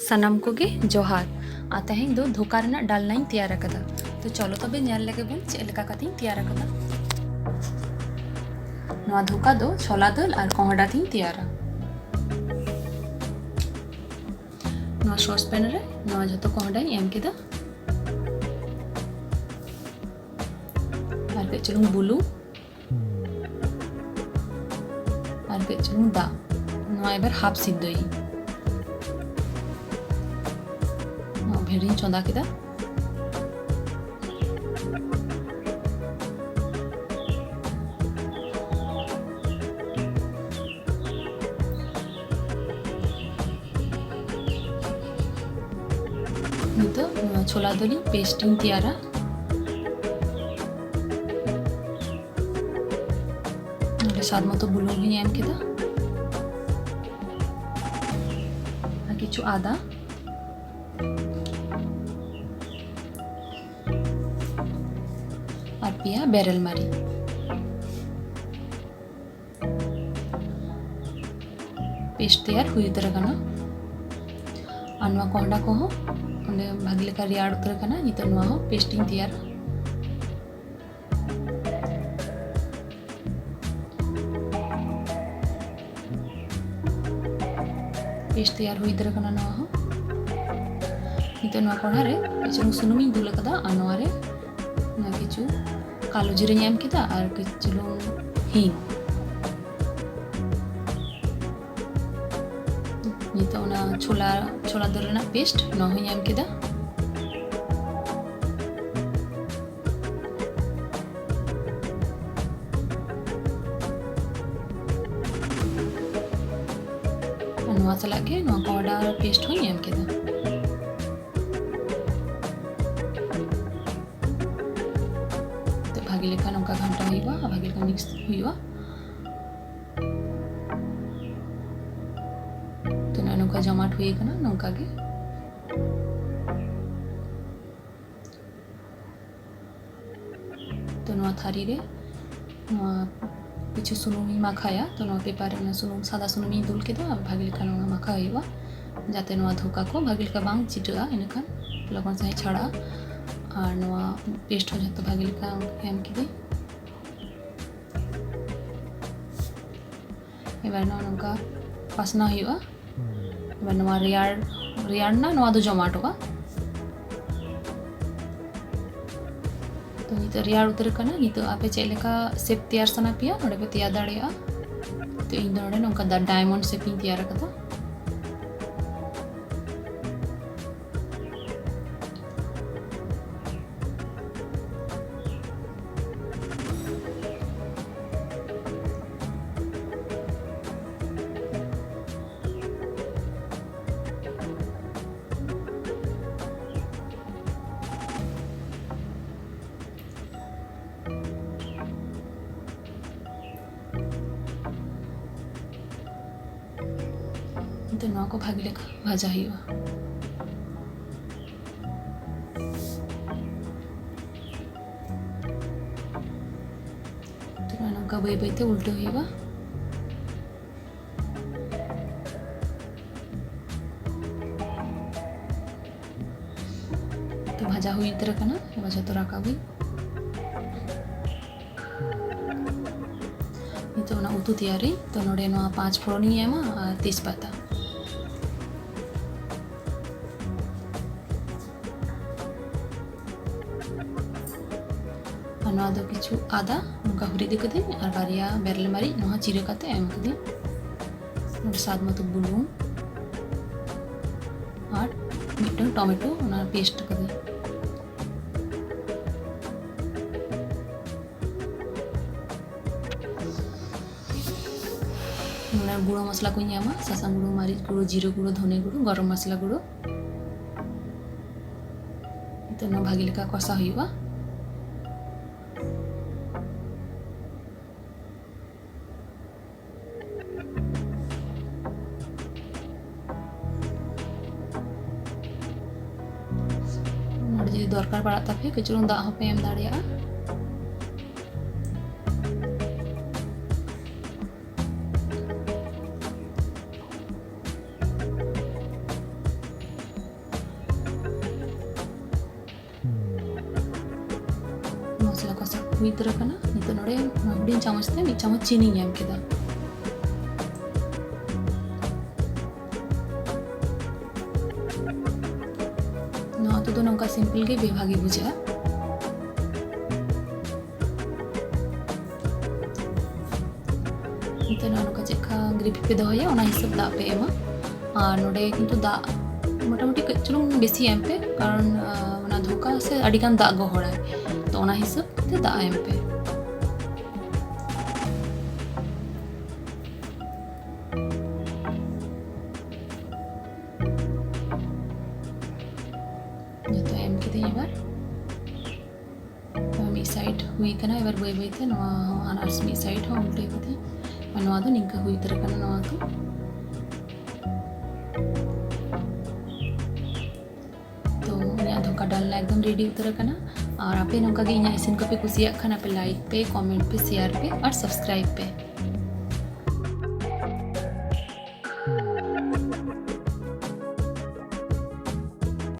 सनम को गे जोहार आ तेहें दो धोकार ना डालना ही तैयार कदा। तो चलो तबे नेल लेके बन चेक लेका कतिं तैयार कदा। नवा धोका दो छोला दाल और कोहड़ा थी तैयारा। नवा सॉस पैन रे नवा जतो कोहड़ा एम केदा और के चलूं बुलू और के चलूं दा नवा एबार हाफ सिद्धई नवा भेड़ी चंदा केदा नितो छोला दली पेस्टिंग तैयारा स्वाद मतो बुलुन भी एम केदा किछु आदा और पिया बेरल मारी पेस्ट तैयार हुई तरह का ना अनवा कोंडा को हो भाग लेका रियाड़ उतर कना नितो नवा हो पेस्टिंग तैयार पेस्ट तैयार हुई तरह कना नवा हो नितो नवा कोढ़ा रे किछु सुनुमी दुल कदा अनवा रे ना किछु कालो जीरे एम केदा और किछु हिंग नितो ना छोला दाल ना पेस्ट न हो एम केदा नवा सला के नवा कोहड़ा पेस्ट हो एम केदा तो भागी लेखा नौका घंटा हुआ भागी लेखा मिक्स हुआ तो ना नौका जमाट हुई कना नौका के तो नवा थारी रे नवा किछु सुनुमी माखाया तो नवा पेपर रे सुनुम सादा सुनुमी दुल के दो भागी लेखा नवा माखा हुआ जाते नवा धोका को भागी लेखा बांग चिटगा इनखान लगन सही छाड़ा और नवा पेस्ट हो जातो भागी लेखा एम के दे एबार नवा पासना हुआ एबार नवा रियाड़ ना नवा दो जमाटोगा तो नितो रियाड़ उतर कना नितो आपे चेक लेका शेप तैयार सना पिया नोडे पे तैयार दाड़ेया तो इन नोडे नोका डायमंड शेपिंग तैयार कदा तो नवा को भागी लेखा भाजा हुआ तो नौका बई बईते उल्टो हुआ तो भाजा हुई तरह का ना भाजा तो राका हुई तो ना उतु तैयारी तो नोडे नवा 5 फोड़नी एमा तेजपत्ता नवा दो किछु आदा नौका हुरी दे कदे और बारिया बेरल मारी नवा चिरे कते एम कदे और स्वाद मतो बुलुन और मिटन टमेटो ना पेस्ट कदे ना गुड़ो मसला को एमा सासांग गुड़ो मरीच गुड़ो जीरो गुड़ो धने गुड़ो गरम मसला गुड़ो तो ना भागी लेका कषा हुआ दरकार पड़ा पे किचुन दा पे एम दाड़िया ᱦᱩᱭ ᱩᱛᱟᱹᱨ ᱟᱠᱟᱱᱟ ᱱᱤᱛᱚᱜ ᱱᱚᱰᱮ ᱦᱩᱰᱤᱧ ᱪᱟᱢᱚᱪ ᱛᱮ 1 ᱪᱟᱢᱚᱪ ᱪᱤᱱᱤᱧ ᱮᱢ ᱠᱮᱫᱟ ᱱᱚᱣᱟ ᱩᱛᱩ ᱫᱚ ᱱᱚᱝᱠᱟ ᱥᱤᱢᱯᱤᱞ ᱜᱮ ᱵᱮᱵᱷᱟᱜᱤ ᱵᱩᱡᱷᱟᱹᱜᱼᱟ ᱱᱤᱛᱚᱜ ᱱᱚᱝᱠᱟ ᱪᱮᱫᱠᱟ ᱜᱨᱮᱵᱷᱤ ᱯᱮ ᱫᱚᱦᱚᱭᱟ ᱚᱱᱟ ᱦᱤᱥᱟᱹᱵ ᱫᱟᱜ ᱯᱮ ᱮᱢᱟ ᱟᱨ ᱱᱚᱰᱮ ᱠᱤᱱᱛᱩ ᱫᱟᱜ मोटामुटी कच चुलुंग बेसी एम पे कारण धोका से अड़ीगान दाग गहड़ा तो ओना हिसाब ते दाग एम पे तो एम के एबार मी साइड हुई कना एबार बय बयते नवा अनार्स मी साइड हो उल्टे कते नवा दो निंका हुई तर कना नवा तो धोखा डालना एकदम रेडी उतर करना और आपे नौका इसीन को पे कुसिया खाना पे लाइक पे कमेंट पे शेयर पे और सब्सक्राइब पे